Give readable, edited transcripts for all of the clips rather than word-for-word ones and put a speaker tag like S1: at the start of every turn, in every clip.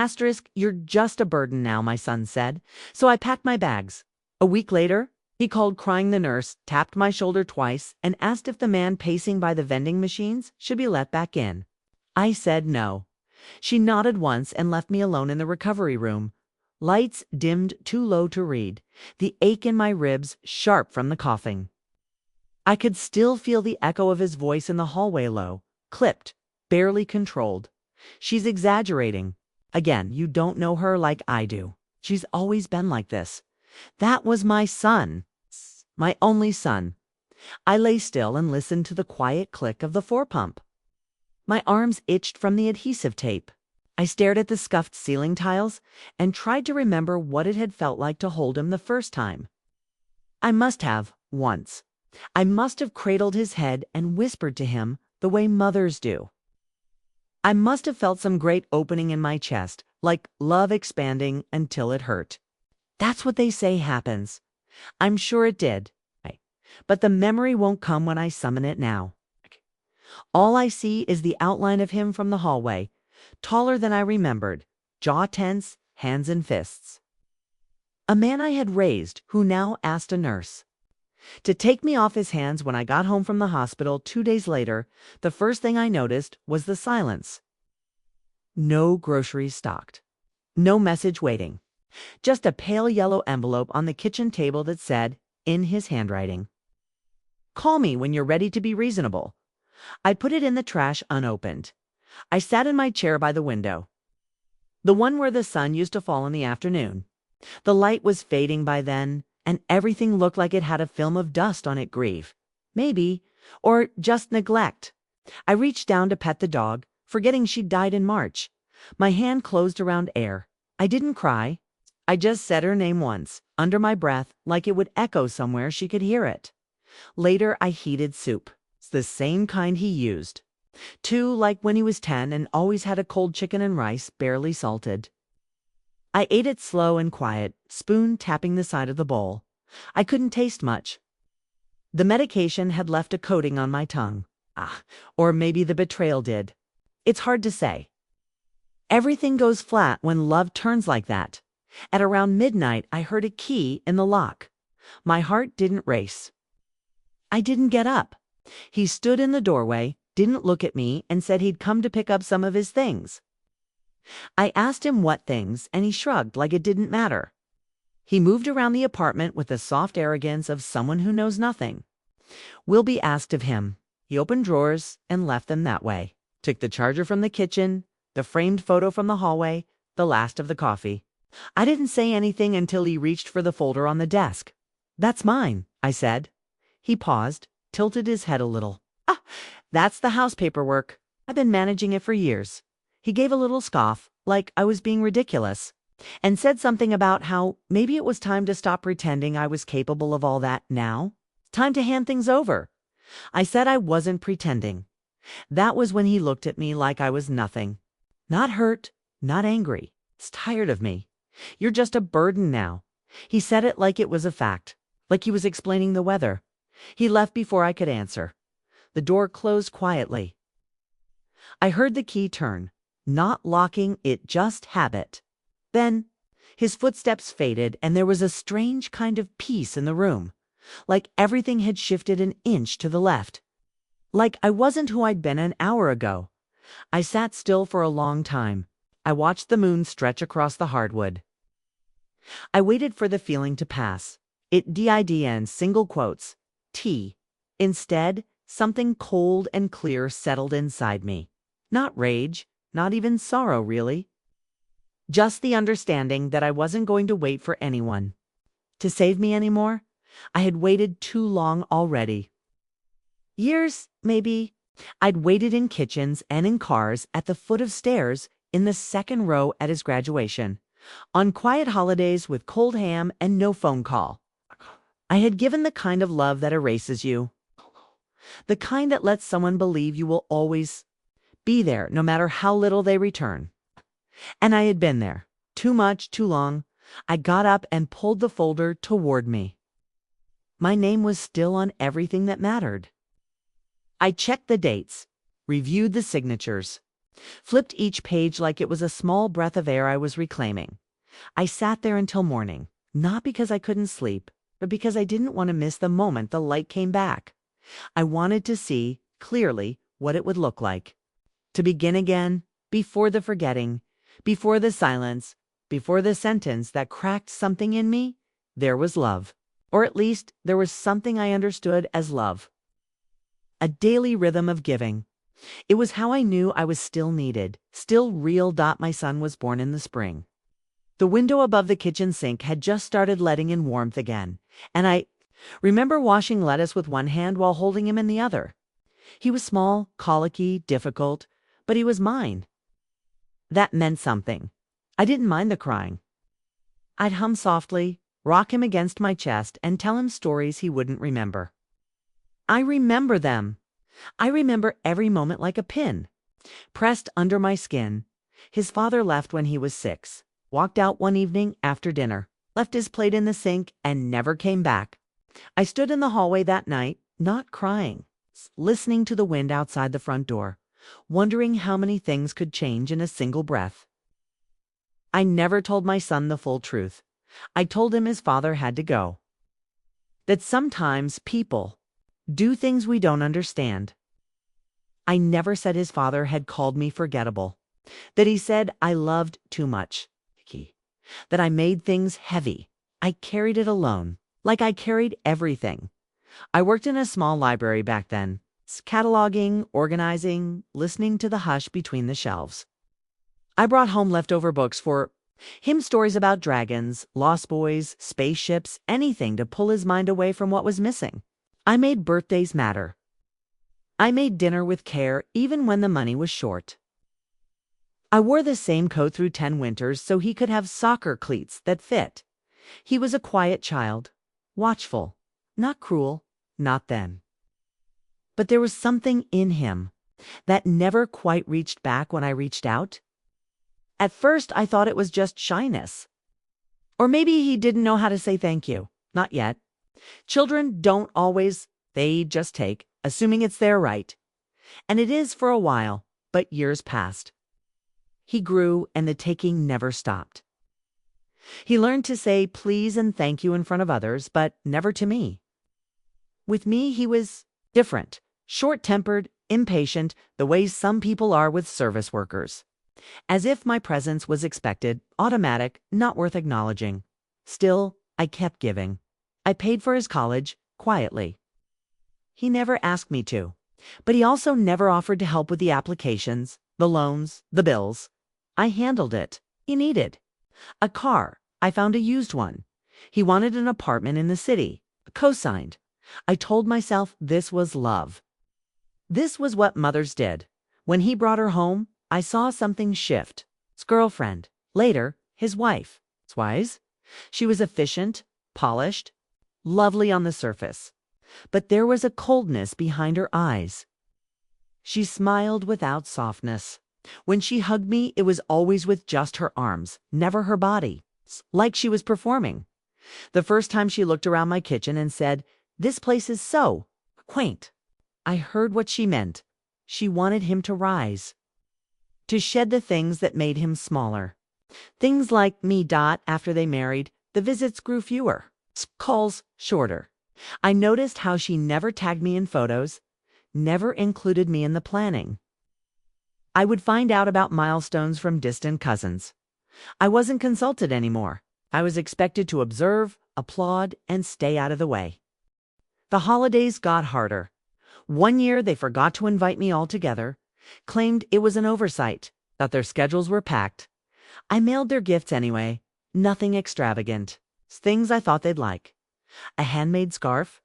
S1: Asterisk, you're just a burden now, my son said. So I packed my bags. A week later, he called crying the nurse, tapped my shoulder twice, and asked if the man pacing by the vending machines should be let back in. I said no. She nodded once and left me alone in the recovery room. Lights dimmed too low to read, the ache in my ribs sharp from the coughing. I could still feel the echo of his voice in the hallway low, clipped, barely controlled. She's exaggerating. Again, you don't know her like I do. She's always been like this. That was my son. My only son. I lay still and listened to the quiet click of the four-pump. My arms itched from the adhesive tape. I stared at the scuffed ceiling tiles and tried to remember what it had felt like to hold him the first time. I must have, once. I must have cradled his head and whispered to him the way mothers do. I must have felt some great opening in my chest, like love expanding until it hurt. That's what they say happens. I'm sure it did. But the memory won't come when I summon it now. All I see is the outline of him from the hallway, taller than I remembered, jaw tense, hands in fists. A man I had raised who now asked a nurse to take me off his hands when I got home from the hospital 2 days later. The first thing I noticed was the silence. No groceries stocked. No message waiting. Just a pale yellow envelope on the kitchen table that said, in his handwriting, "Call me when you're ready to be reasonable." I put it in the trash unopened. I sat in my chair by the window, the one where the sun used to fall in the afternoon. The light was fading by then, and everything looked like it had a film of dust on it. Grief, maybe, or just neglect. I reached down to pet the dog, forgetting she'd died in March. My hand closed around Air. I didn't cry. I just said her name once, under my breath, like it would echo somewhere she could hear it. Later, I heated soup. It's the same kind he used. Too, like when he was 10 and always had a cold chicken and rice, barely salted. I ate it slow and quiet, spoon tapping the side of the bowl. I couldn't taste much. The medication had left a coating on my tongue. Or maybe the betrayal did. It's hard to say. Everything goes flat when love turns like that. At around midnight, I heard a key in the lock. My heart didn't race. I didn't get up. He stood in the doorway, didn't look at me, and said he'd come to pick up some of his things. I asked him what things, and he shrugged like it didn't matter. He moved around the apartment with the soft arrogance of someone who knows nothing. Will be asked of him. He opened drawers and left them that way. Took the charger from the kitchen, the framed photo from the hallway, the last of the coffee. I didn't say anything until he reached for the folder on the desk. "That's mine," I said. He paused, tilted his head a little. That's the house paperwork. I've been managing it for years." He gave a little scoff, like I was being ridiculous, and said something about how maybe it was time to stop pretending I was capable of all that now. Time to hand things over. I said I wasn't pretending. That was when he looked at me like I was nothing. Not hurt, not angry. He's tired of me. "You're just a burden now." He said it like it was a fact, like he was explaining the weather. He left before I could answer. The door closed quietly. I heard the key turn, not locking it, just habit. Then his footsteps faded and there was a strange kind of peace in the room, like everything had shifted an inch to the left. Like I wasn't who I'd been an hour ago. I sat still for a long time. I watched the moon stretch across the hardwood. I waited for the feeling to pass. It did in single quotes. T. Instead, something cold and clear settled inside me. Not rage, not even sorrow, really. Just the understanding that I wasn't going to wait for anyone to save me anymore. I had waited too long already. Years, maybe. I'd waited in kitchens and in cars, at the foot of stairs, in the second row at his graduation, on quiet holidays with cold ham and no phone call. I had given the kind of love that erases you. The kind that lets someone believe you will always be there, no matter how little they return. And I had been there. Too much, too long. I got up and pulled the folder toward me. My name was still on everything that mattered. I checked the dates, reviewed the signatures. flipped each page like it was a small breath of air I was reclaiming. I sat there until morning, not because I couldn't sleep, but because I didn't want to miss the moment the light came back. I wanted to see, clearly, what it would look like. To begin again, before the forgetting, before the silence, before the sentence that cracked something in me, there was love. Or at least, there was something I understood as love. A daily rhythm of giving. It was how I knew I was still needed, still real. My son was born in the spring. The window above the kitchen sink had just started letting in warmth again, and I remember washing lettuce with one hand while holding him in the other. He was small, colicky, difficult, but he was mine. That meant something. I didn't mind the crying. I'd hum softly, rock him against my chest, and tell him stories he wouldn't remember. I remember them. I remember every moment like a pin, pressed under my skin. His father left when he was 6, walked out one evening after dinner, left his plate in the sink, and never came back. I stood in the hallway that night, not crying, listening to the wind outside the front door, wondering how many things could change in a single breath. I never told my son the full truth. I told him his father had to go. That sometimes people do things we don't understand. I never said his father had called me forgettable. That he said I loved too much. That I made things heavy. I carried it alone, like I carried everything. I worked in a small library back then, cataloging, organizing, listening to the hush between the shelves. I brought home leftover books for him, stories about dragons, lost boys, spaceships, anything to pull his mind away from what was missing. I made birthdays matter. I made dinner with care even when the money was short. I wore the same coat through 10 winters so he could have soccer cleats that fit. He was a quiet child, watchful, not cruel, not then. But there was something in him that never quite reached back when I reached out. At first, I thought it was just shyness. Or maybe he didn't know how to say thank you. Not yet. Children don't always, they just take, assuming it's their right. And it is for a while, but years passed. He grew and the taking never stopped. He learned to say please and thank you in front of others, but never to me. With me, he was different, short-tempered, impatient, the way some people are with service workers. As if my presence was expected, automatic, not worth acknowledging. Still, I kept giving. I paid for his college, quietly. He never asked me to, but he also never offered to help with the applications, the loans, the bills. I handled it. He needed a car. I found a used one. He wanted an apartment in the city, co-signed. I told myself this was love. This was what mothers did. When he brought her home, I saw something shift. His girlfriend, later, his wife. It's wise. She was efficient, polished, lovely on the surface. But there was a coldness behind her eyes. She smiled without softness. When she hugged me, it was always with just her arms, never her body, like she was performing. The first time she looked around my kitchen and said, "This place is so quaint," I heard what she meant. She wanted him to rise, to shed the things that made him smaller. Things like me. After they married, the visits grew fewer, calls shorter. I noticed how she never tagged me in photos, never included me in the planning. I would find out about milestones from distant cousins. I wasn't consulted anymore. I was expected to observe, applaud, and stay out of the way. The holidays got harder. One year they forgot to invite me altogether, claimed it was an oversight, that their schedules were packed. I mailed their gifts anyway, nothing extravagant, things I thought they'd like. A handmade scarf,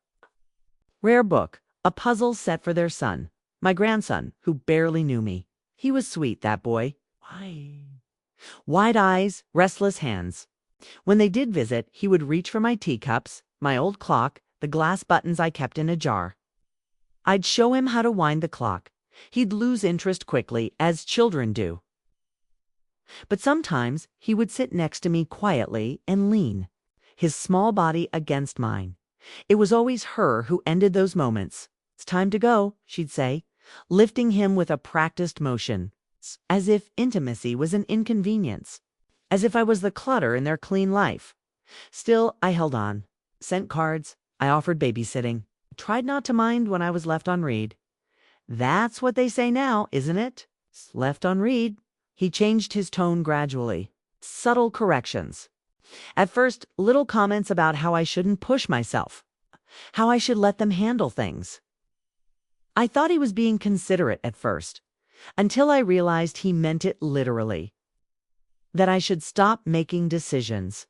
S1: rare book, a puzzle set for their son, my grandson, who barely knew me. He was sweet, that boy. Wide eyes, restless hands. When they did visit, he would reach for my teacups, my old clock, the glass buttons I kept in a jar. I'd show him how to wind the clock. He'd lose interest quickly, as children do. But sometimes he would sit next to me quietly and lean, his small body against mine. It was always her who ended those moments. "It's time to go," she'd say, lifting him with a practiced motion. as if intimacy was an inconvenience, as if I was the clutter in their clean life. Still, I held on, sent cards, I offered babysitting, tried not to mind when I was left on read. That's what they say now, isn't it? Left on read. He changed his tone gradually. Subtle corrections. At first, little comments about how I shouldn't push myself, how I should let them handle things. I thought he was being considerate at first, until I realized he meant it literally. That I should stop making decisions.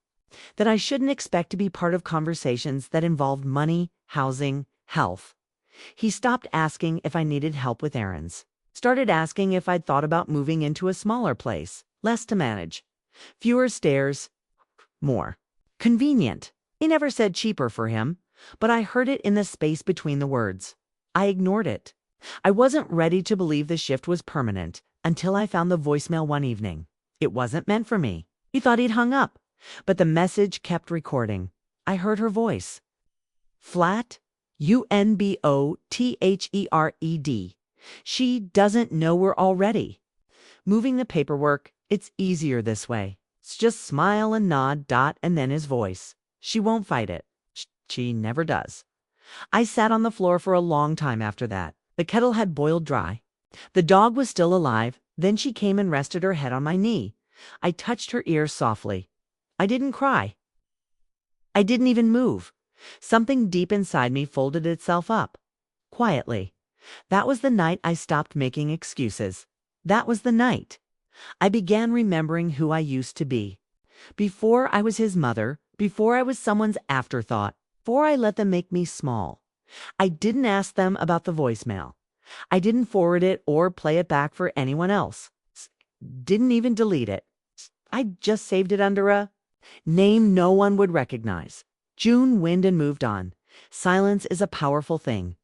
S1: That I shouldn't expect to be part of conversations that involved money, housing, health. He stopped asking if I needed help with errands. Started asking if I'd thought about moving into a smaller place, less to manage. Fewer stairs, more convenient. He never said cheaper for him, but I heard it in the space between the words. I ignored it. I wasn't ready to believe the shift was permanent until I found the voicemail one evening. It wasn't meant for me. He thought he'd hung up, but the message kept recording. I heard her voice. Flat, UNBOTHERED. She doesn't know we're already. Moving the paperwork, it's easier this way. It's just smile and nod, and then his voice. She won't fight it. She never does. I sat on the floor for a long time after that. The kettle had boiled dry. The dog was still alive. Then she came and rested her head on my knee. I touched her ear softly. I didn't cry. I didn't even move. Something deep inside me folded itself up. Quietly. That was the night I stopped making excuses. That was the night I began remembering who I used to be. Before I was his mother, before I was someone's afterthought, before I let them make me small. I didn't ask them about the voicemail. I didn't forward it or play it back for anyone else. Didn't even delete it. I just saved it under a name no one would recognize. June wind and moved on. Silence is a powerful thing.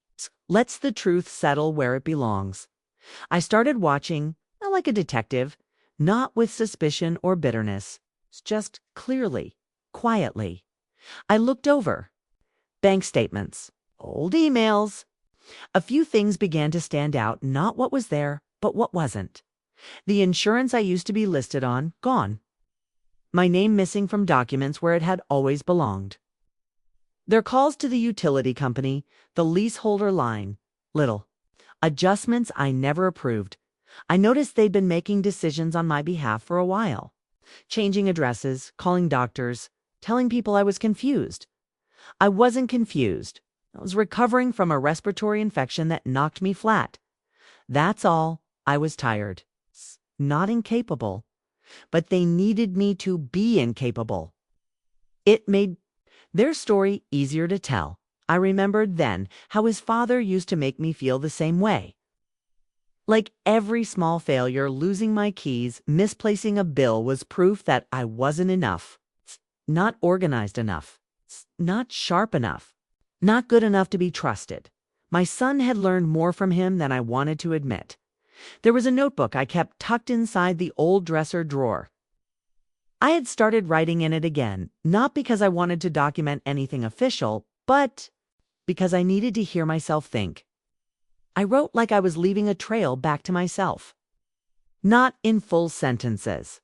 S1: Lets the truth settle where it belongs. I started watching, not like a detective, not with suspicion or bitterness, just clearly, quietly. I looked over. Bank statements, old emails. A few things began to stand out, not what was there, but what wasn't. The insurance I used to be listed on, gone. My name missing from documents where it had always belonged. Their calls to the utility company, the leaseholder line, little. Adjustments I never approved. I noticed they'd been making decisions on my behalf for a while. Changing addresses, calling doctors, telling people I was confused. I wasn't confused. I was recovering from a respiratory infection that knocked me flat. That's all. I was tired. Not incapable. But they needed me to be incapable. It made their story easier to tell. I remembered then how his father used to make me feel the same way. Like every small failure, losing my keys, misplacing a bill was proof that I wasn't enough. Not organized enough. Not sharp enough. Not good enough to be trusted. My son had learned more from him than I wanted to admit. There was a notebook I kept tucked inside the old dresser drawer. I had started writing in it again, not because I wanted to document anything official, but because I needed to hear myself think. I wrote like I was leaving a trail back to myself. Not in full sentences.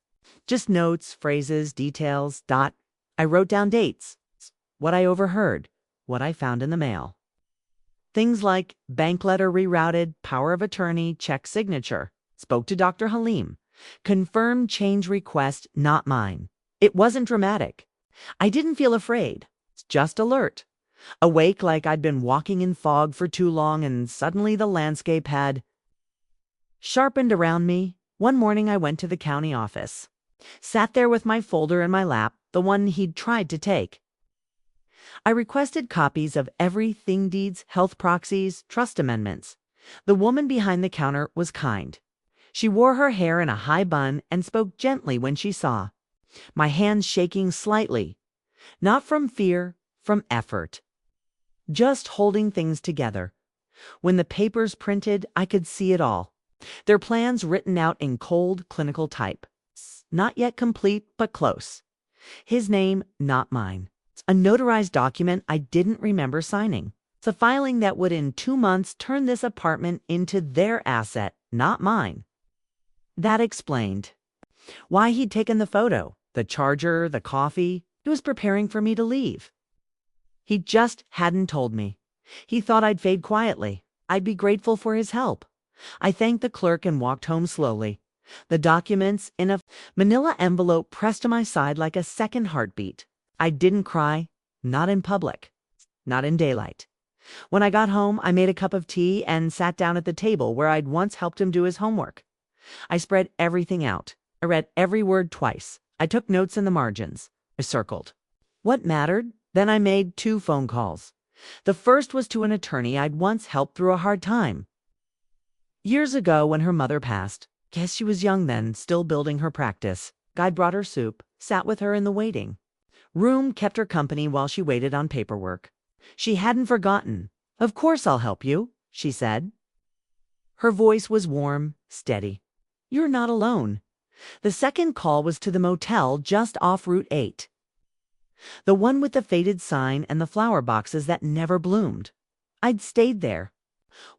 S1: Just notes, phrases, details, I wrote down dates, what I overheard, what I found in the mail. Things like bank letter rerouted, power of attorney, check signature, spoke to Dr. Halim, confirmed change request, not mine. It wasn't dramatic. I didn't feel afraid, just alert. Awake like I'd been walking in fog for too long and suddenly the landscape had sharpened around me. One morning I went to the county office. Sat there with my folder in my lap, the one he'd tried to take. I requested copies of everything deeds, health proxies, trust amendments. The woman behind the counter was kind. She wore her hair in a high bun and spoke gently when she saw. My hands shaking slightly. Not from fear, from effort. Just holding things together. When the papers printed, I could see it all. Their plans written out in cold, clinical type. Not yet complete, but close. His name, not mine. A notarized document I didn't remember signing. It's a filing that would in 2 months turn this apartment into their asset, not mine. That explained why he'd taken the photo, the charger, the coffee. He was preparing for me to leave. He just hadn't told me. He thought I'd fade quietly. I'd be grateful for his help. I thanked the clerk and walked home slowly. The documents in a manila envelope pressed to my side like a second heartbeat. I didn't cry, not in public, not in daylight. When I got home, I made a cup of tea and sat down at the table where I'd once helped him do his homework. I spread everything out. I read every word twice. I took notes in the margins. I circled what mattered. Then I made 2 phone calls. The first was to an attorney I'd once helped through a hard time. Years ago, when her mother passed, guess she was young then, still building her practice. Guy brought her soup, sat with her in the waiting room, kept her company while she waited on paperwork. She hadn't forgotten. "Of course I'll help you," she said. Her voice was warm, steady. "You're not alone." The second call was to the motel just off Route 8. The one with the faded sign and the flower boxes that never bloomed. I'd stayed there.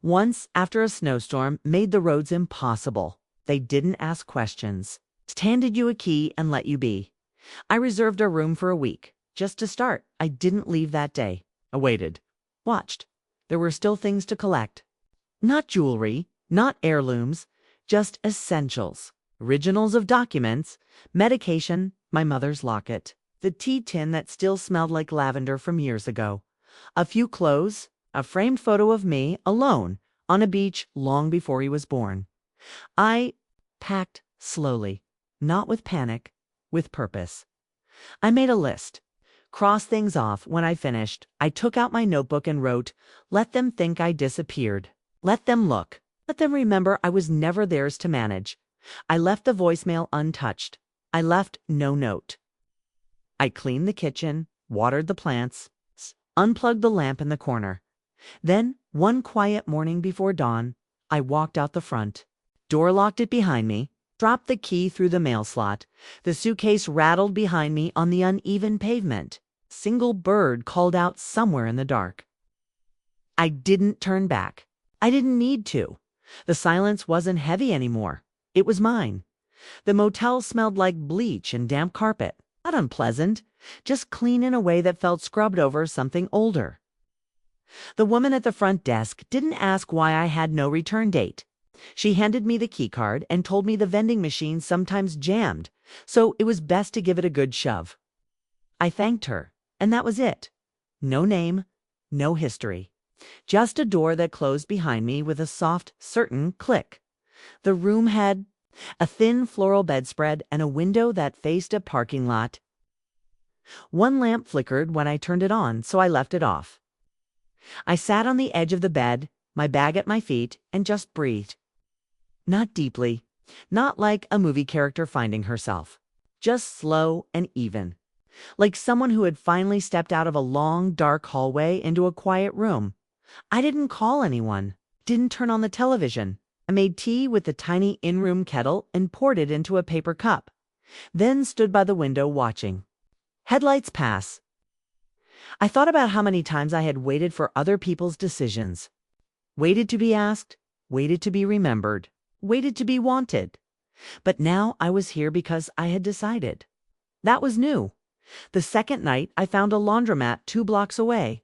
S1: Once, after a snowstorm made the roads impossible. They didn't ask questions. Handed you a key and let you be. I reserved a room for a week. Just to start, I didn't leave that day. I waited. Watched. There were still things to collect. Not jewelry, not heirlooms, just essentials. Originals of documents, medication, my mother's locket, the tea tin that still smelled like lavender from years ago, a few clothes, a framed photo of me alone on a beach long before he was born. I packed slowly, not with panic, with purpose. I made a list. Crossed things off. When I finished, I took out my notebook and wrote, "Let them think I disappeared. Let them look. Let them remember I was never theirs to manage." I left the voicemail untouched. I left no note. I cleaned the kitchen, watered the plants, unplugged the lamp in the corner. Then, one quiet morning before dawn, I walked out the front. Door locked it behind me, dropped the key through the mail slot. The suitcase rattled behind me on the uneven pavement. Single bird called out somewhere in the dark. I didn't turn back. I didn't need to. The silence wasn't heavy anymore. It was mine. The motel smelled like bleach and damp carpet. Not unpleasant, just clean in a way that felt scrubbed over something older. The woman at the front desk didn't ask why I had no return date. She handed me the key card and told me the vending machine sometimes jammed, so it was best to give it a good shove. I thanked her, and that was it. No name, no history. Just a door that closed behind me with a soft, certain click. The room had a thin floral bedspread and a window that faced a parking lot. One lamp flickered when I turned it on, so I left it off. I sat on the edge of the bed, my bag at my feet, and just breathed. Not deeply, not like a movie character finding herself. Just slow and even. Like someone who had finally stepped out of a long, dark hallway into a quiet room. I didn't call anyone, didn't turn on the television. I made tea with the tiny in-room kettle and poured it into a paper cup. Then stood by the window watching. Headlights pass. I thought about how many times I had waited for other people's decisions. Waited to be asked, waited to be remembered, waited to be wanted. But now I was here because I had decided. That was new. The second night, I found a laundromat 2 blocks away.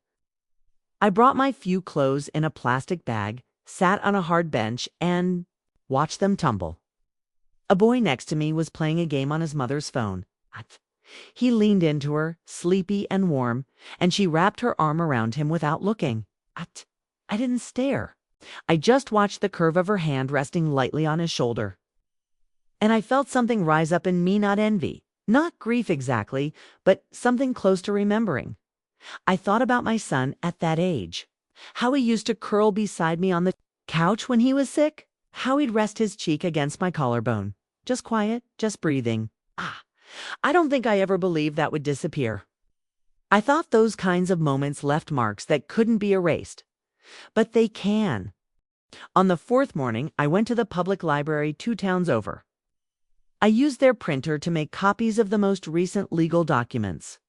S1: I brought my few clothes in a plastic bag, sat on a hard bench, and watched them tumble. A boy next to me was playing a game on his mother's phone. He leaned into her, sleepy and warm, and she wrapped her arm around him without looking. I didn't stare. I just watched the curve of her hand resting lightly on his shoulder. And I felt something rise up in me, not envy, not grief exactly, but something close to remembering. I thought about my son at that age. How he used to curl beside me on the couch when he was sick. How he'd rest his cheek against my collarbone. Just quiet, just breathing. I don't think I ever believed that would disappear. I thought those kinds of moments left marks that couldn't be erased. But they can. On the 4th morning, I went to the public library 2 towns over. I used their printer to make copies of the most recent legal documents.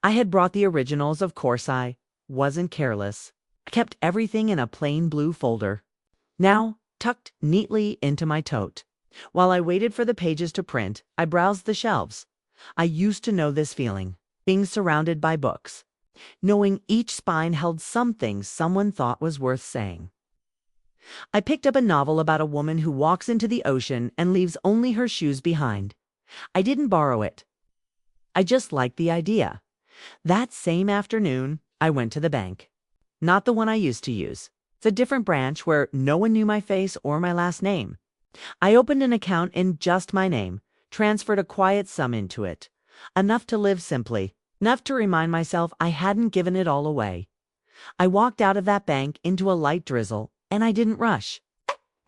S1: I had brought the originals, of course. I wasn't careless. I kept everything in a plain blue folder, now tucked neatly into my tote. While I waited for the pages to print, I browsed the shelves. I used to know this feeling, being surrounded by books, knowing each spine held something someone thought was worth saying. I picked up a novel about a woman who walks into the ocean and leaves only her shoes behind. I didn't borrow it. I just liked the idea. That same afternoon, I went to the bank. Not the one I used to use. It's a different branch where no one knew my face or my last name. I opened an account in just my name, transferred a quiet sum into it. Enough to live simply, enough to remind myself I hadn't given it all away. I walked out of that bank into a light drizzle, and I didn't rush.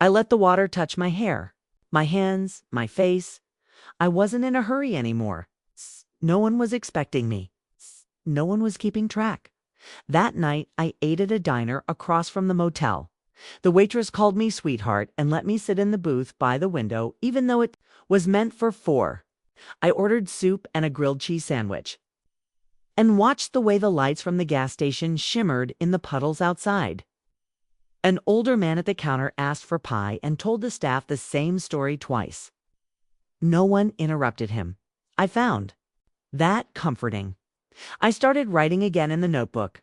S1: I let the water touch my hair, my hands, my face. I wasn't in a hurry anymore. No one was expecting me. No one was keeping track. That night, I ate at a diner across from the motel. The waitress called me sweetheart and let me sit in the booth by the window, even though it was meant for 4. I ordered soup and a grilled cheese sandwich and watched the way the lights from the gas station shimmered in the puddles outside. An older man at the counter asked for pie and told the staff the same story twice. No one interrupted him. I found that comforting. I started writing again in the notebook.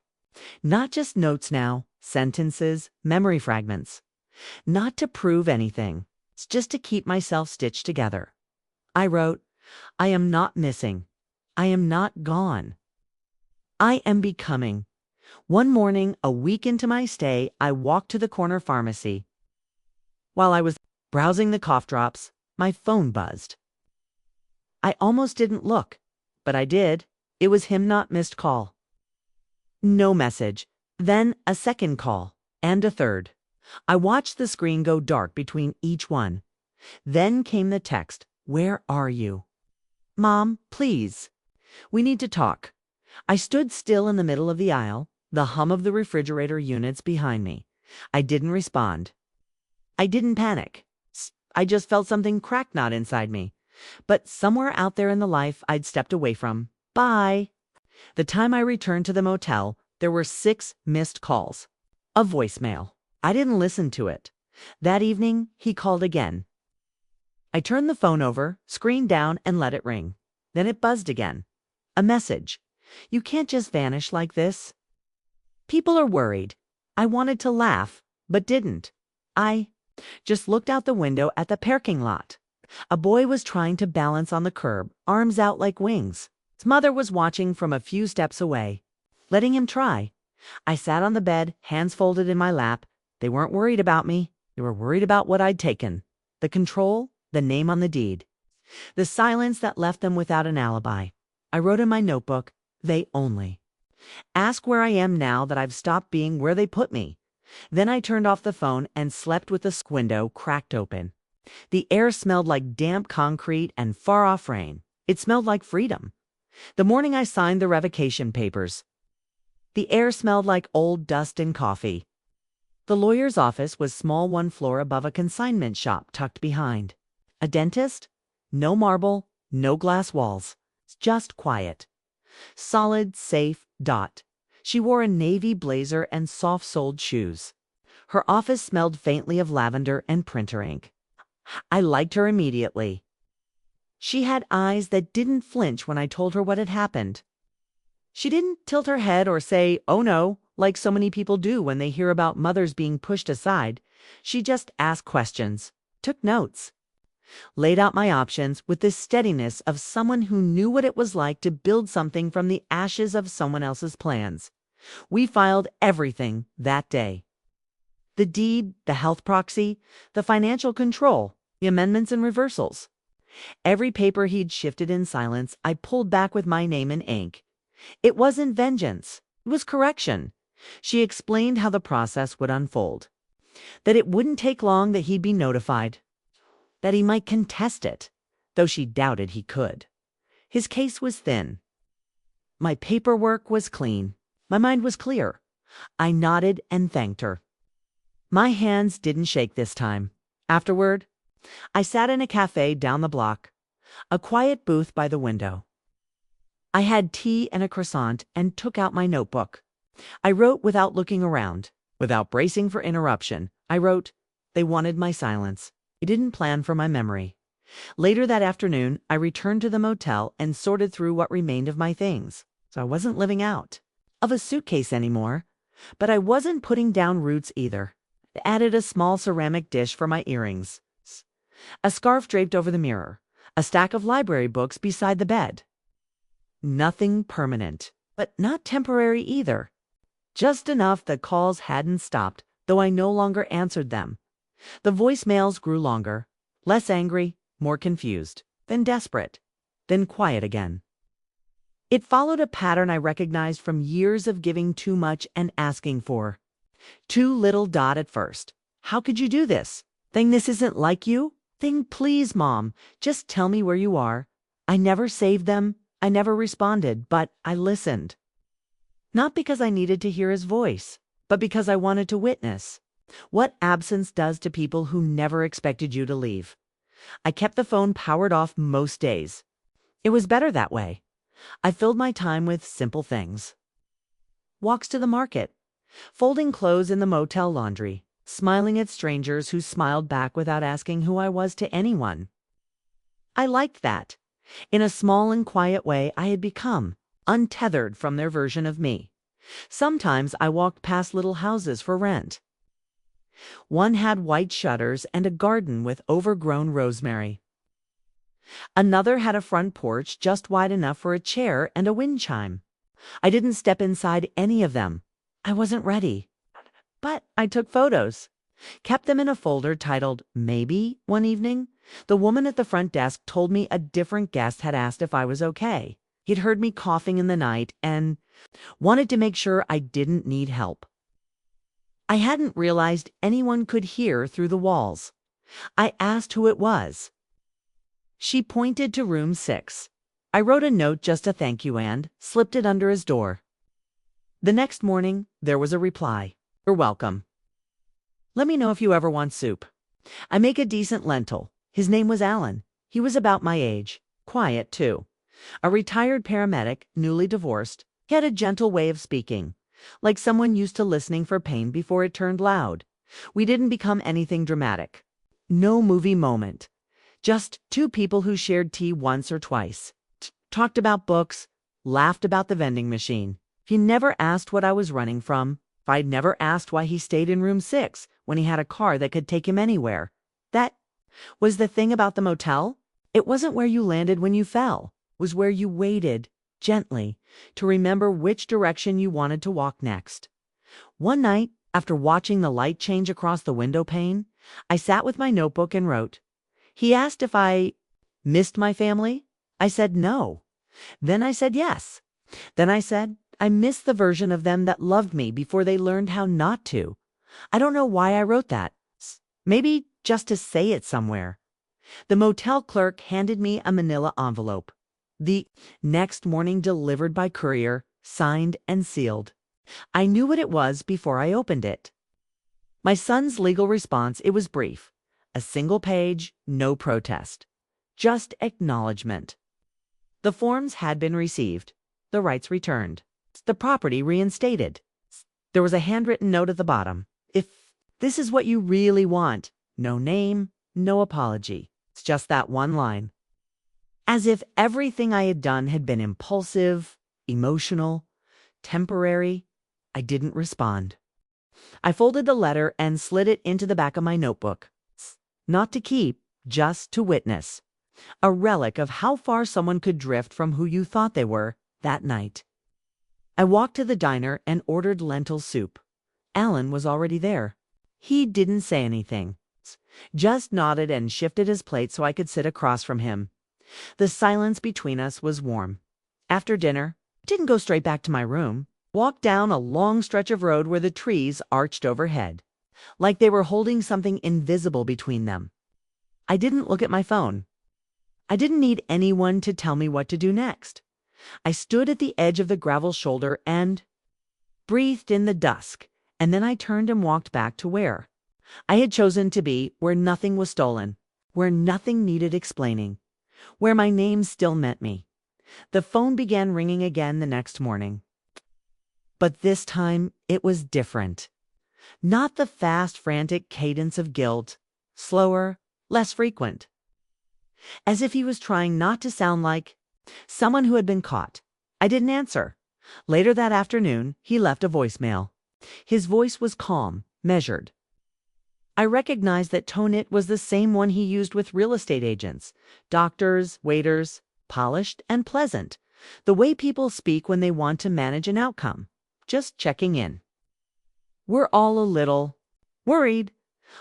S1: Not just notes now, sentences, memory fragments. Not to prove anything. It's just to keep myself stitched together. I wrote, I am not missing. I am not gone. I am becoming. One morning, a week into my stay, I walked to the corner pharmacy. While I was browsing the cough drops, my phone buzzed. I almost didn't look, but I did. It was him, not missed call. No message. Then a second call, and a third. I watched the screen go dark between each one. Then came the text, "Where are you?" "Mom, please. We need to talk." I stood still in the middle of the aisle, the hum of the refrigerator units behind me. I didn't respond. I didn't panic. I just felt something crack knot inside me. But somewhere out there in the life I'd stepped away from. Bye. The time I returned to the motel, there were 6 missed calls. A voicemail. I didn't listen to it. That evening, he called again. I turned the phone over, screen down, and let it ring. Then it buzzed again. A message. You can't just vanish like this. People are worried. I wanted to laugh, but didn't. I just looked out the window at the parking lot. A boy was trying to balance on the curb, arms out like wings. His mother was watching from a few steps away, letting him try. I sat on the bed, hands folded in my lap. They weren't worried about me. They were worried about what I'd taken. The control, the name on the deed. The silence that left them without an alibi. I wrote in my notebook, they only. Ask where I am now that I've stopped being where they put me. Then I turned off the phone and slept with the window cracked open. The air smelled like damp concrete and far-off rain. It smelled like freedom. The morning I signed the revocation papers, the air smelled like old dust and coffee. The lawyer's office was small, 1 floor above a consignment shop tucked behind. A dentist? No marble, no glass walls. Just quiet. Solid, safe, Dot. She wore a navy blazer and soft-soled shoes. Her office smelled faintly of lavender and printer ink. I liked her immediately. She had eyes that didn't flinch when I told her what had happened. She didn't tilt her head or say, "Oh no," like so many people do when they hear about mothers being pushed aside. She just asked questions, took notes, laid out my options with the steadiness of someone who knew what it was like to build something from the ashes of someone else's plans. We filed everything that day. The deed, the health proxy, the financial control, the amendments and reversals. Every paper he'd shifted in silence, I pulled back with my name in ink. It wasn't vengeance. It was correction. She explained how the process would unfold. That it wouldn't take long that he'd be notified. That he might contest it, though she doubted he could. His case was thin. My paperwork was clean. My mind was clear. I nodded and thanked her. My hands didn't shake this time. Afterward, I sat in a cafe down the block, a quiet booth by the window. I had tea and a croissant and took out my notebook. I wrote without looking around, without bracing for interruption. I wrote, they wanted my silence. I didn't plan for my memory. Later that afternoon, I returned to the motel and sorted through what remained of my things. So I wasn't living out of a suitcase anymore, but I wasn't putting down roots either. I added a small ceramic dish for my earrings, a scarf draped over the mirror, a stack of library books beside the bed. Nothing permanent, but not temporary either. Just enough that calls hadn't stopped, though I no longer answered them. The voicemails grew longer, less angry, more confused, then desperate, then quiet again. It followed a pattern I recognized from years of giving too much and asking for too little. At first. How could you do this? Thing, this isn't like you? Thing, please, Mom, just tell me where you are. I never saved them. I never responded, but I listened. Not because I needed to hear his voice, but because I wanted to witness what absence does to people who never expected you to leave. I kept the phone powered off most days. It was better that way. I filled my time with simple things. Walks to the market, folding clothes in the motel laundry, smiling at strangers who smiled back without asking who I was to anyone. I liked that. In a small and quiet way, I had become untethered from their version of me. Sometimes I walked past little houses for rent. One had white shutters and a garden with overgrown rosemary. Another had a front porch just wide enough for a chair and a wind chime. I didn't step inside any of them. I wasn't ready. But I took photos, kept them in a folder titled Maybe. One evening, the woman at the front desk told me a different guest had asked if I was okay. He'd heard me coughing in the night and wanted to make sure I didn't need help. I hadn't realized anyone could hear through the walls. I asked who it was. She pointed to room 6. I wrote a note, just a thank you, and slipped it under his door. The next morning, there was a reply. You're welcome. Let me know if you ever want soup. I make a decent lentil. His name was Alan. He was about my age. Quiet, too. A retired paramedic, newly divorced. He had a gentle way of speaking, like someone used to listening for pain before it turned loud. We didn't become anything dramatic. No movie moment. Just two people who shared tea once or twice. Talked about books, laughed about the vending machine. He never asked what I was running from. I'd never asked why he stayed in room 6 when he had a car that could take him anywhere. That was the thing about the motel. It wasn't where you landed when you fell. It was where you waited, gently, to remember which direction you wanted to walk next. One night, after watching the light change across the window pane, I sat with my notebook and wrote. He asked if I missed my family. I said no. Then I said yes. Then I said I missed the version of them that loved me before they learned how not to. I don't know why I wrote that. Maybe just to say it somewhere. The motel clerk handed me a manila envelope. The next morning, delivered by courier, signed and sealed. I knew what it was before I opened it. My son's legal response, it was brief. A single page, no protest. Just acknowledgement. The forms had been received. The rights returned. The property reinstated. There was a handwritten note at the bottom. If this is what you really want, no name, no apology. It's just that one line. As if everything I had done had been impulsive, emotional, temporary, I didn't respond. I folded the letter and slid it into the back of my notebook. Not to keep, just to witness. A relic of how far someone could drift from who you thought they were that night. I walked to the diner and ordered lentil soup. Alan was already there. He didn't say anything, just nodded and shifted his plate so I could sit across from him. The silence between us was warm. After dinner, I didn't go straight back to my room. Walked down a long stretch of road where the trees arched overhead, like they were holding something invisible between them. I didn't look at my phone. I didn't need anyone to tell me what to do next. I stood at the edge of the gravel shoulder and breathed in the dusk, and then I turned and walked back to where I had chosen to be, where nothing was stolen, where nothing needed explaining, where my name still meant me. The phone began ringing again the next morning. But this time it was different. Not the fast, frantic cadence of guilt. Slower, less frequent. As if he was trying not to sound like someone who had been caught. I didn't answer. Later that afternoon, he left a voicemail. His voice was calm, measured. I recognized that tone. It was the same one he used with real estate agents, doctors, waiters, polished and pleasant. The way people speak when they want to manage an outcome. Just checking in. We're all a little worried.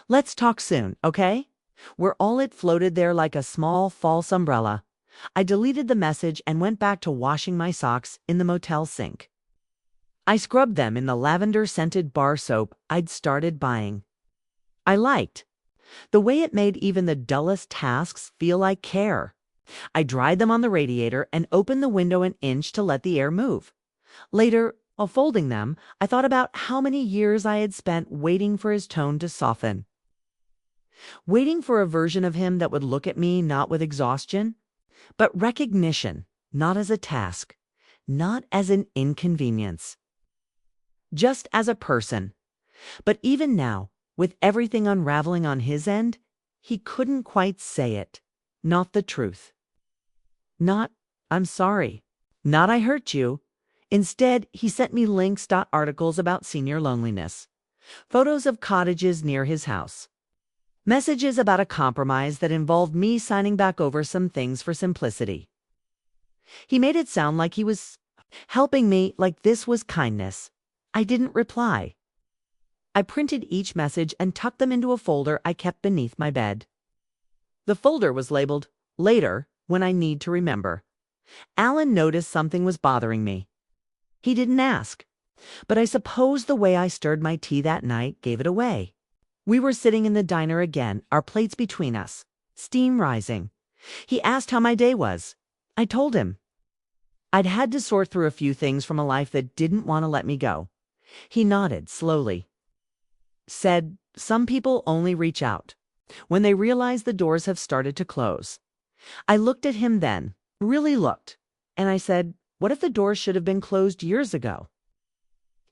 S1: Let's talk soon, okay? We're all. It floated there like a small false umbrella. I deleted the message and went back to washing my socks in the motel sink. I scrubbed them in the lavender-scented bar soap I'd started buying. I liked the way it made even the dullest tasks feel like care. I dried them on the radiator and opened the window an inch to let the air move. Later, while folding them, I thought about how many years I had spent waiting for his tone to soften. Waiting for a version of him that would look at me not with exhaustion, but recognition, not as a task, not as an inconvenience. Just as a person. But even now, with everything unraveling on his end, he couldn't quite say it. Not the truth. Not, I'm sorry. Not, I hurt you. Instead, he sent me links to articles about senior loneliness, photos of cottages near his house, messages about a compromise that involved me signing back over some things for simplicity. He made it sound like he was helping me, like this was kindness. I didn't reply. I printed each message and tucked them into a folder I kept beneath my bed. The folder was labeled, Later, when I need to remember. Alan noticed something was bothering me. He didn't ask, but I suppose the way I stirred my tea that night gave it away. We were sitting in the diner again, our plates between us, steam rising. He asked how my day was. I told him. I'd had to sort through a few things from a life that didn't want to let me go. He nodded slowly. Said, some people only reach out when they realize the doors have started to close. I looked at him then, really looked, and I said, what if the doors should have been closed years ago?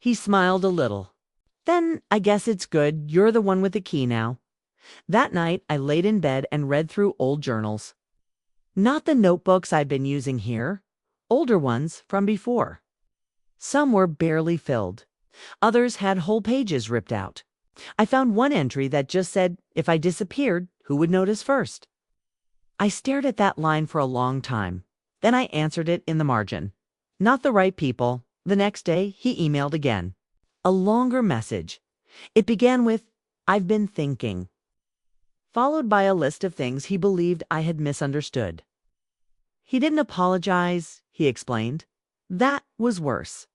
S1: He smiled a little. Then I guess it's good you're the one with the key now. That night I laid in bed and read through old journals. Not the notebooks I'd been using here, older ones from before. Some were barely filled. Others had whole pages ripped out. I found one entry that just said, if I disappeared, who would notice first? I stared at that line for a long time. Then I answered it in the margin. Not the right people. The next day, he emailed again. A longer message. It began with, I've been thinking, followed by a list of things he believed I had misunderstood. He didn't apologize, he explained. That was worse.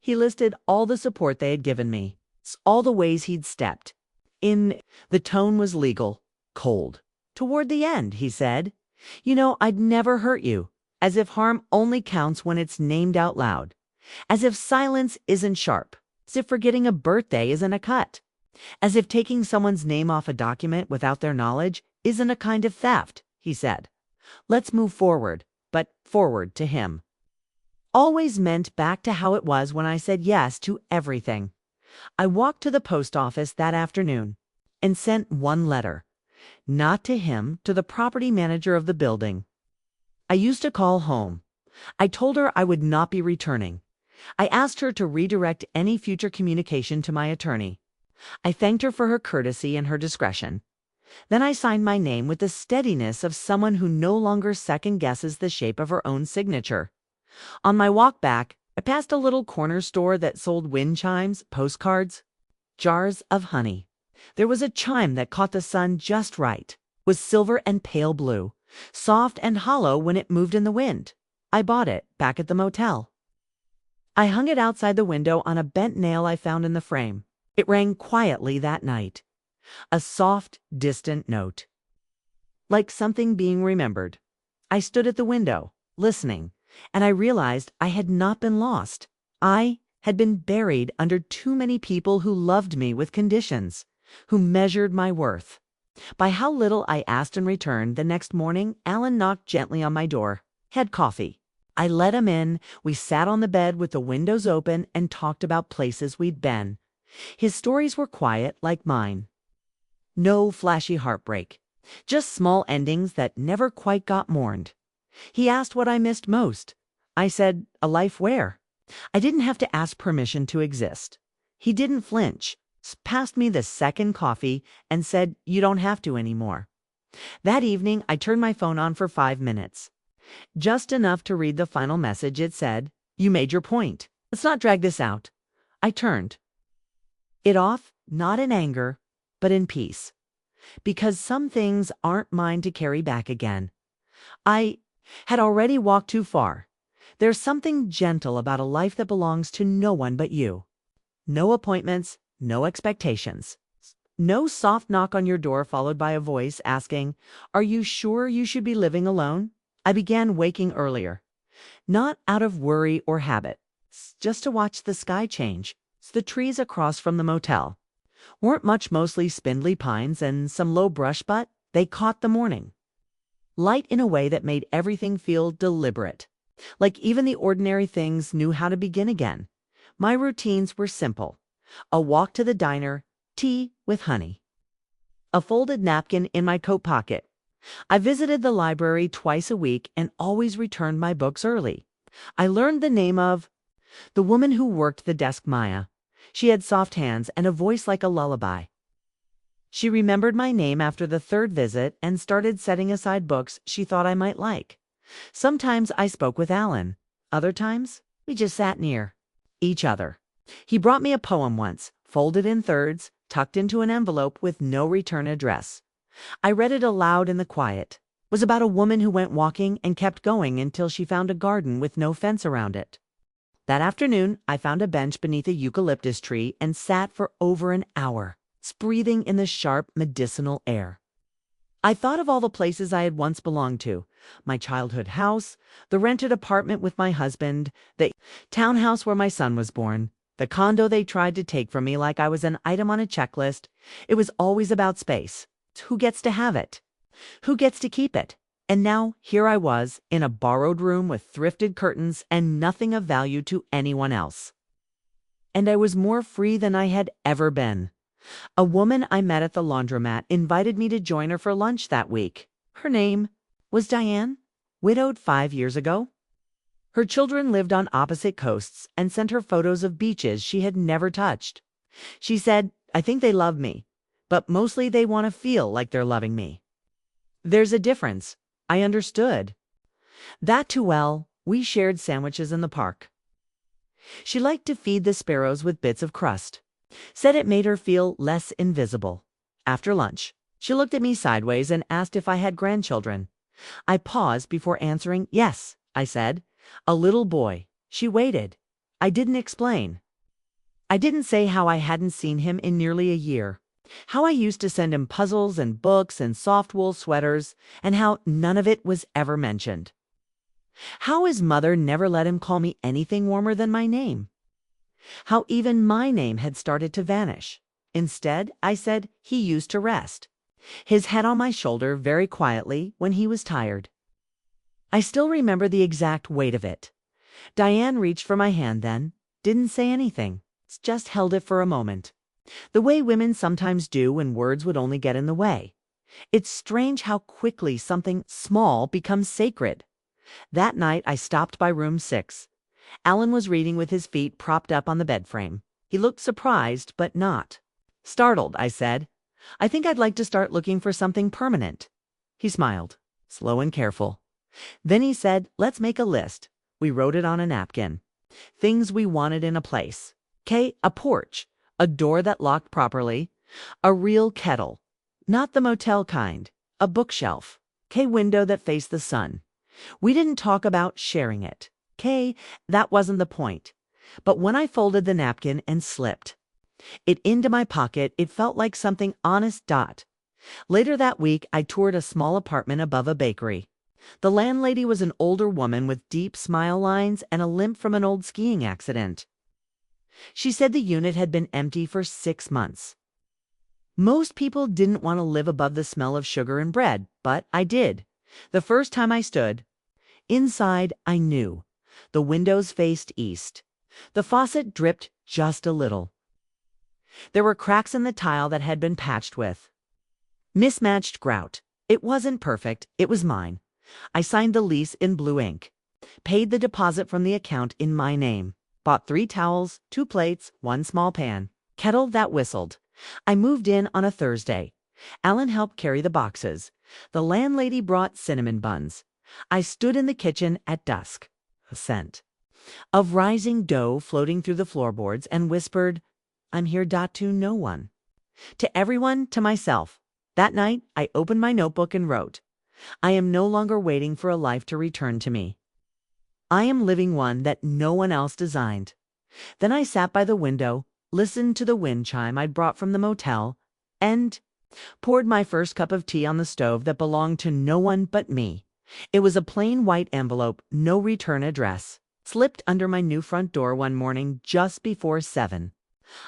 S1: He listed all the support they had given me, all the ways he'd stepped in. The tone was legal, cold. Toward the end, he said, you know, I'd never hurt you, as if harm only counts when it's named out loud, as if silence isn't sharp, as if forgetting a birthday isn't a cut, as if taking someone's name off a document without their knowledge isn't a kind of theft, he said. Let's move forward, but forward to him. Always meant back to how it was when I said yes to everything. I walked to the post office that afternoon and sent one letter. Not to him, to the property manager of the building. I used to call home. I told her I would not be returning. I asked her to redirect any future communication to my attorney. I thanked her for her courtesy and her discretion. Then I signed my name with the steadiness of someone who no longer second-guesses the shape of her own signature. On my walk back, I passed a little corner store that sold wind chimes, postcards, jars of honey. There was a chime that caught the sun just right, was silver and pale blue, soft and hollow when it moved in the wind. I bought it back at the motel. I hung it outside the window on a bent nail I found in the frame. It rang quietly that night. A soft, distant note. Like something being remembered. I stood at the window, listening, and I realized I had not been lost. I had been buried under too many people who loved me with conditions, who measured my worth by how little I asked in return. The next morning, Alan knocked gently on my door. Had coffee. I let him in. We sat on the bed with the windows open and talked about places we'd been. His stories were quiet like mine. No flashy heartbreak. Just small endings that never quite got mourned. He asked what I missed most. I said, a life where? I didn't have to ask permission to exist. He didn't flinch, passed me the second coffee, and said, you don't have to anymore. That evening, I turned my phone on for 5 minutes. Just enough to read the final message. It said, you made your point. Let's not drag this out. I turned it off, not in anger, but in peace. Because some things aren't mine to carry back again. I had already walked too far. There's something gentle about a life that belongs to no one but you. No appointments, no expectations. No soft knock on your door followed by a voice asking, are you sure you should be living alone? I began waking earlier. Not out of worry or habit, just to watch the sky change. The trees across from the motel weren't much, mostly spindly pines and some low brush, but they caught the morning light in a way that made everything feel deliberate. Like even the ordinary things knew how to begin again. My routines were simple. A walk to the diner, tea with honey, a folded napkin in my coat pocket. I visited the library twice a week and always returned my books early. I learned the name of the woman who worked the desk, Maya. She had soft hands and a voice like a lullaby. She remembered my name after the third visit and started setting aside books she thought I might like. Sometimes I spoke with Alan. Other times, we just sat near each other. He brought me a poem once, folded in thirds, tucked into an envelope with no return address. I read it aloud in the quiet. It was about a woman who went walking and kept going until she found a garden with no fence around it. That afternoon, I found a bench beneath a eucalyptus tree and sat for over an hour, breathing in the sharp, medicinal air. I thought of all the places I had once belonged to. My childhood house, the rented apartment with my husband, the townhouse where my son was born, the condo they tried to take from me like I was an item on a checklist. It was always about space. Who gets to have it? Who gets to keep it? And now, here I was, in a borrowed room with thrifted curtains and nothing of value to anyone else. And I was more free than I had ever been. A woman I met at the laundromat invited me to join her for lunch that week. Her name was Diane, widowed 5 years ago. Her children lived on opposite coasts and sent her photos of beaches she had never touched. She said, I think they love me, but mostly they want to feel like they're loving me. There's a difference. I understood that too well. We shared sandwiches in the park. She liked to feed the sparrows with bits of crust. Said it made her feel less invisible. After lunch, she looked at me sideways and asked if I had grandchildren. I paused before answering. Yes, I said. A little boy. She waited. I didn't explain. I didn't say how I hadn't seen him in nearly a year. How I used to send him puzzles and books and soft wool sweaters, and how none of it was ever mentioned. How his mother never let him call me anything warmer than my name. How even my name had started to vanish. Instead, I said he used to rest, his head on my shoulder very quietly when he was tired. I still remember the exact weight of it. Diane reached for my hand then, didn't say anything, just held it for a moment. The way women sometimes do when words would only get in the way. It's strange how quickly something small becomes sacred. That night I stopped by room 6. Alan was reading with his feet propped up on the bed frame. He looked surprised, but not startled. I said, I think I'd like to start looking for something permanent. He smiled, slow and careful. Then he said, let's make a list. We wrote it on a napkin. Things we wanted in a place. A porch. A door that locked properly, a real kettle, not the motel kind, a bookshelf, window that faced the sun. We didn't talk about sharing it. That wasn't the point. But when I folded the napkin and slipped it into my pocket, it felt like something honest. Later that week, I toured a small apartment above a bakery. The landlady was an older woman with deep smile lines and a limp from an old skiing accident. She said the unit had been empty for 6 months. Most people didn't want to live above the smell of sugar and bread, but I did. The first time I stood inside, I knew. The windows faced east. The faucet dripped just a little. There were cracks in the tile that had been patched with mismatched grout. It wasn't perfect, it was mine. I signed the lease in blue ink, paid the deposit from the account in my name, bought 3 towels, 2 plates, 1 small pan, kettle that whistled. I moved in on a Thursday. Alan helped carry the boxes. The landlady brought cinnamon buns. I stood in the kitchen at dusk, a scent of rising dough floating through the floorboards, and whispered, "I'm here to no one." To everyone, to myself. That night, I opened my notebook and wrote, "I am no longer waiting for a life to return to me. I am living one that no one else designed." Then I sat by the window, listened to the wind chime I'd brought from the motel, and poured my first cup of tea on the stove that belonged to no one but me. It was a plain white envelope, no return address, slipped under my new front door one morning just before 7.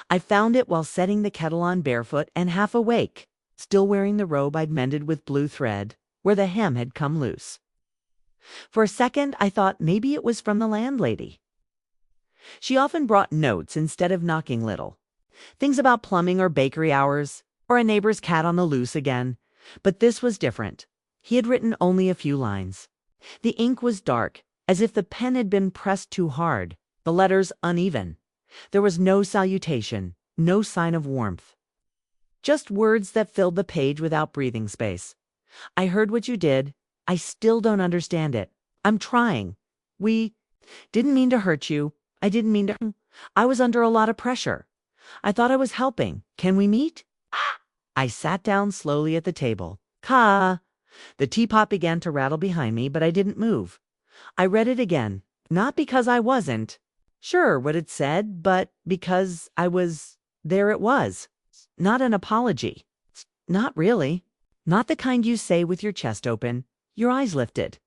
S1: I found it while setting the kettle on barefoot and half awake, still wearing the robe I'd mended with blue thread, where the hem had come loose. For a second, I thought maybe it was from the landlady. She often brought notes instead of knocking little. Things about plumbing or bakery hours, or a neighbor's cat on the loose again. But this was different. He had written only a few lines. The ink was dark, as if the pen had been pressed too hard, the letters uneven. There was no salutation, no sign of warmth. Just words that filled the page without breathing space. "I heard what you did. I still don't understand it. I'm trying. We didn't mean to hurt you. I didn't mean to. I was under a lot of pressure. I thought I was helping. Can we meet?" I sat down slowly at the table. The teapot began to rattle behind me, but I didn't move. I read it again, not because I wasn't sure what it said, but because I was. There it was. Not an apology. Not really. Not the kind you say with your chest open, your eyes lifted.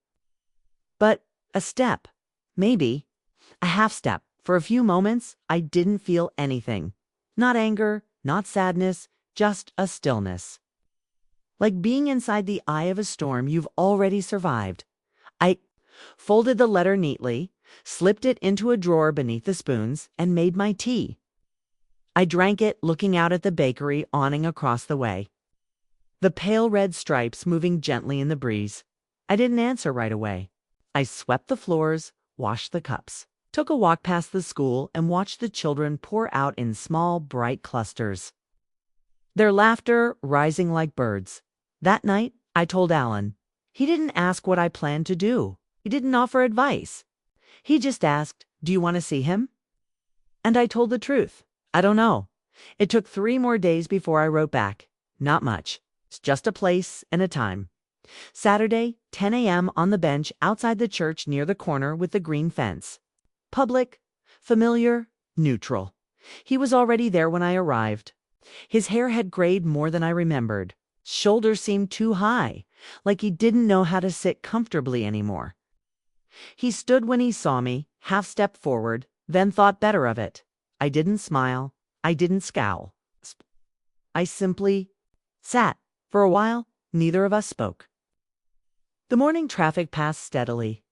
S1: But a step. Maybe. A half step. For a few moments, I didn't feel anything. Not anger, not sadness, just a stillness. Like being inside the eye of a storm you've already survived. I folded the letter neatly, slipped it into a drawer beneath the spoons, and made my tea. I drank it looking out at the bakery awning across the way. The pale red stripes moving gently in the breeze. I didn't answer right away. I swept the floors, washed the cups, took a walk past the school, and watched the children pour out in small, bright clusters, their laughter rising like birds. That night, I told Alan. He didn't ask what I planned to do. He didn't offer advice. He just asked, "Do you want to see him?" And I told the truth. I don't know. It took 3 more days before I wrote back. Not much. It's just a place and a time. Saturday, 10 a.m. on the bench outside the church near the corner with the green fence. Public, familiar, neutral. He was already there when I arrived. His hair had grayed more than I remembered. Shoulders seemed too high, like he didn't know how to sit comfortably anymore. He stood when he saw me, half stepped forward, then thought better of it. I didn't smile. I didn't scowl. I simply sat. For a while, neither of us spoke. The morning traffic passed steadily.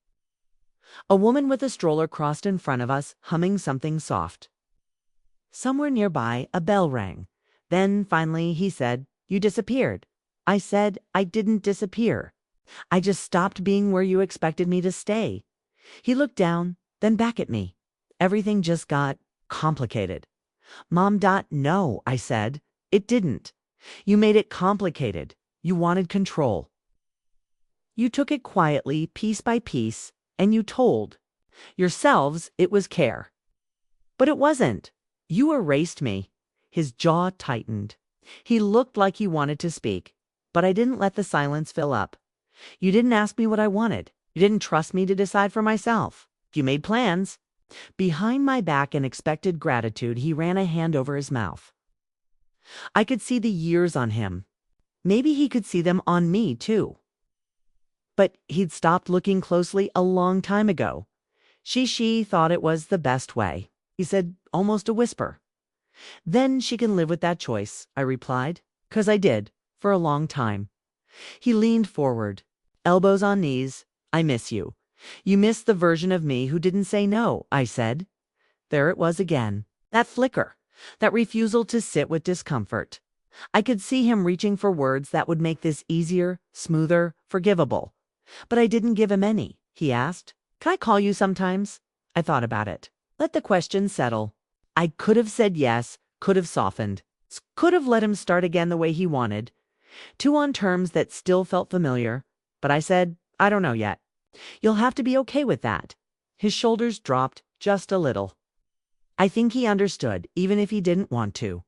S1: A woman with a stroller crossed in front of us, humming something soft. Somewhere nearby, a bell rang. Then, finally, he said, "You disappeared." I said, "I didn't disappear. I just stopped being where you expected me to stay." He looked down, then back at me. Everything just got complicated. "Mom, no," I said. "It didn't. You made it complicated. You wanted control. You took it quietly, piece by piece, and you told yourselves it was care. But it wasn't. You erased me." His jaw tightened. He looked like he wanted to speak, but I didn't let the silence fill up. "You didn't ask me what I wanted. You didn't trust me to decide for myself. You made plans." Behind my back in expected gratitude, he ran a hand over his mouth. I could see the years on him. Maybe he could see them on me, too. But he'd stopped looking closely a long time ago. She thought it was the best way, he said, almost a whisper. "Then she can live with that choice," I replied, 'cause I did, for a long time. He leaned forward, elbows on knees. "I miss you. You miss the version of me who didn't say no," I said. There it was again, that flicker, that refusal to sit with discomfort. I could see him reaching for words that would make this easier, smoother, forgivable. But I didn't give him any. He asked, "Can I call you sometimes?" I thought about it. Let the question settle. I could have said yes, could have softened, could have let him start again the way he wanted, two on terms that still felt familiar. But I said, "I don't know yet. You'll have to be okay with that." His shoulders dropped just a little. I think he understood, even if he didn't want to.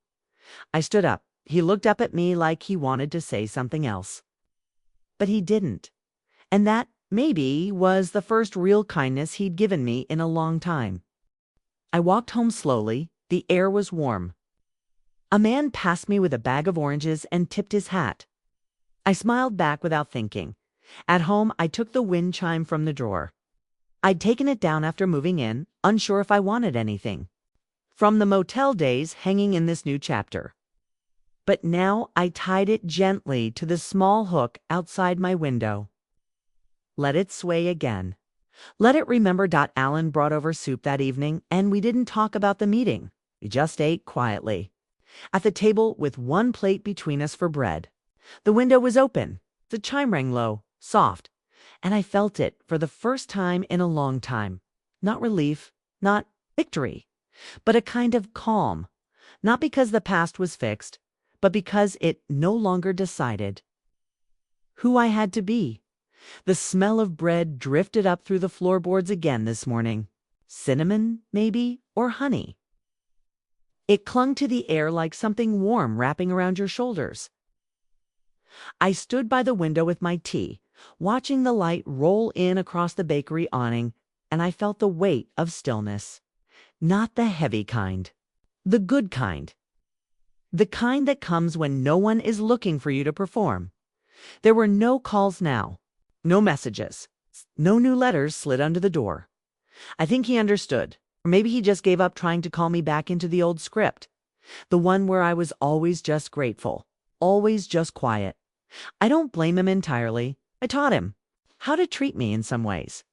S1: I stood up. He looked up at me like he wanted to say something else. But he didn't. And that, maybe, was the first real kindness he'd given me in a long time. I walked home slowly. The air was warm. A man passed me with a bag of oranges and tipped his hat. I smiled back without thinking. At home, I took the wind chime from the drawer. I'd taken it down after moving in, unsure if I wanted anything from the motel days hanging in this new chapter. But now I tied it gently to the small hook outside my window. Let it sway again. Let it remember. Alan brought over soup that evening, and we didn't talk about the meeting. We just ate quietly. At the table with one plate between us for bread. The window was open. The chime rang low, soft, and I felt it for the first time in a long time. Not relief, not victory, but a kind of calm. Not because the past was fixed, but because it no longer decided who I had to be. The smell of bread drifted up through the floorboards again this morning. Cinnamon, maybe, or honey. It clung to the air like something warm wrapping around your shoulders. I stood by the window with my tea, watching the light roll in across the bakery awning, and I felt the weight of stillness. Not the heavy kind. The good kind. The kind that comes when no one is looking for you to perform. There were no calls now. No messages. No new letters slid under the door. I think he understood. Or maybe he just gave up trying to call me back into the old script. The one where I was always just grateful. Always just quiet. I don't blame him entirely. I taught him how to treat me in some ways.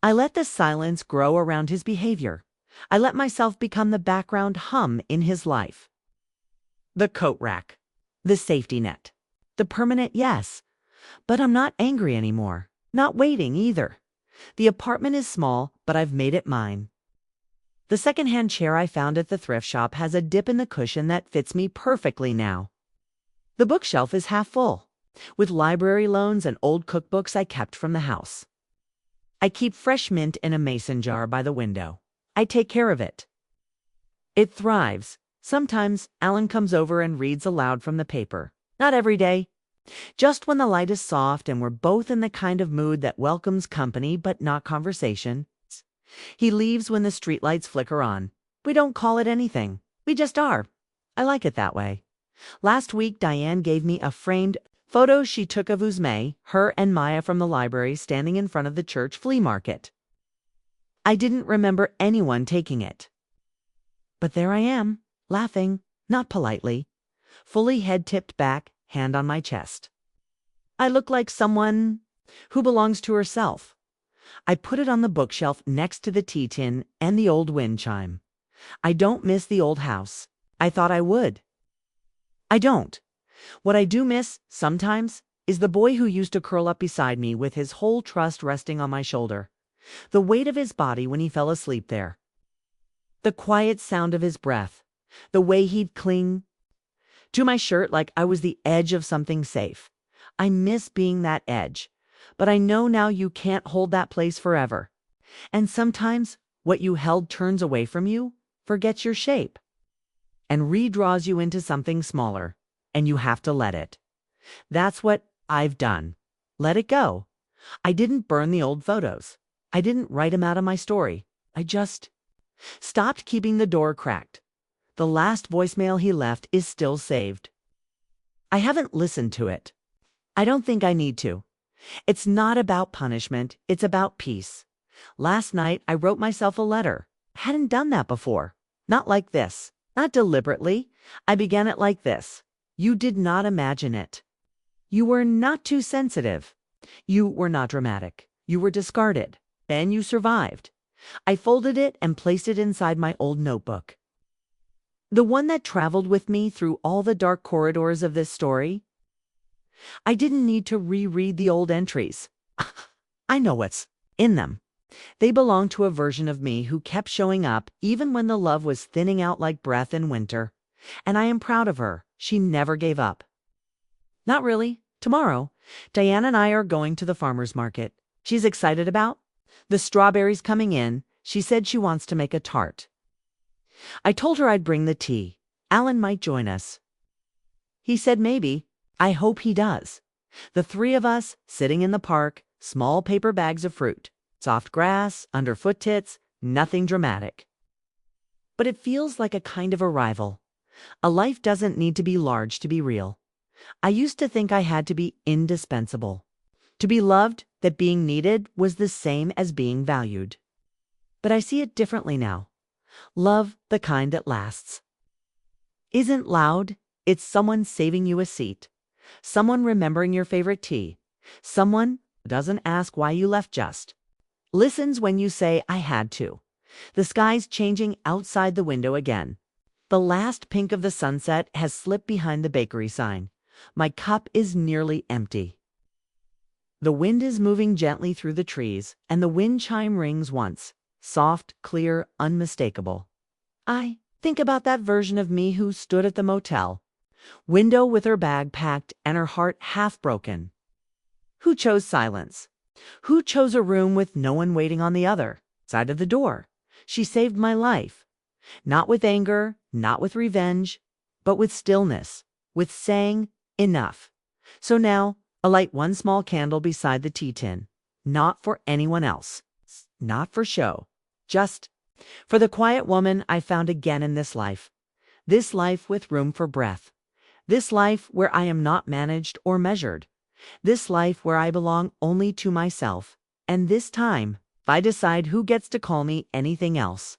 S1: I let the silence grow around his behavior. I let myself become the background hum in his life. The coat rack. The safety net. The permanent yes. But I'm not angry anymore. Not waiting either. The apartment is small, but I've made it mine. The secondhand chair I found at the thrift shop has a dip in the cushion that fits me perfectly now. The bookshelf is half full, with library loans and old cookbooks I kept from the house. I keep fresh mint in a mason jar by the window. I take care of it. It thrives. Sometimes Alan comes over and reads aloud from the paper. Not every day. Just when the light is soft and we're both in the kind of mood that welcomes company but not conversation. He leaves when the streetlights flicker on. We don't call it anything. We just are. I like it that way. Last week, Diane gave me a framed photo she took of Uzme, her and Maya from the library standing in front of the church flea market. I didn't remember anyone taking it. But there I am, laughing, not politely, fully head tipped back, hand on my chest. I look like someone who belongs to herself. I put it on the bookshelf next to the tea tin and the old wind chime. I don't miss the old house. I thought I would. I don't. What I do miss, sometimes, is the boy who used to curl up beside me with his whole trust resting on my shoulder. The weight of his body when he fell asleep there. The quiet sound of his breath. The way he'd cling to my shirt like I was the edge of something safe. I miss being that edge. But I know now you can't hold that place forever. And sometimes what you held turns away from you, forgets your shape, and redraws you into something smaller, and you have to let it. That's what I've done. Let it go. I didn't burn the old photos. I didn't write them out of my story. I just stopped keeping the door cracked. The last voicemail he left is still saved. I haven't listened to it. I don't think I need to. It's not about punishment. It's about peace. Last night, I wrote myself a letter. I hadn't done that before. Not like this. Not deliberately. I began it like this. You did not imagine it. You were not too sensitive. You were not dramatic. You were discarded. Then you survived. I folded it and placed it inside my old notebook. The one that traveled with me through all the dark corridors of this story? I didn't need to reread the old entries. I know what's in them. They belong to a version of me who kept showing up even when the love was thinning out like breath in winter. And I am proud of her. She never gave up. Not really. Tomorrow, Diane and I are going to the farmer's market. She's excited about the strawberries coming in. She said she wants to make a tart. I told her I'd bring the tea. Alan might join us. He said maybe. I hope he does. The three of us sitting in the park, small paper bags of fruit, soft grass, underfoot tits, nothing dramatic. But it feels like a kind of arrival. A life doesn't need to be large to be real. I used to think I had to be indispensable. To be loved, that being needed was the same as being valued. But I see it differently now. Love, the kind that lasts, isn't loud. It's someone saving you a seat. Someone remembering your favorite tea. Someone who doesn't ask why you left, just listens when you say, I had to. The sky's changing outside the window again. The last pink of the sunset has slipped behind the bakery sign. My cup is nearly empty. The wind is moving gently through the trees, and the wind chime rings once. Soft, clear, unmistakable. I think about that version of me who stood at the motel window with her bag packed and her heart half broken. Who chose silence? Who chose a room with no one waiting on the other side of the door? She saved my life. Not with anger, not with revenge, but with stillness, with saying, enough. So now, I light one small candle beside the tea tin. Not for anyone else. Not for show. Just for the quiet woman I found again in this life. This life with room for breath. This life where I am not managed or measured. This life where I belong only to myself. And this time, I decide who gets to call me anything else.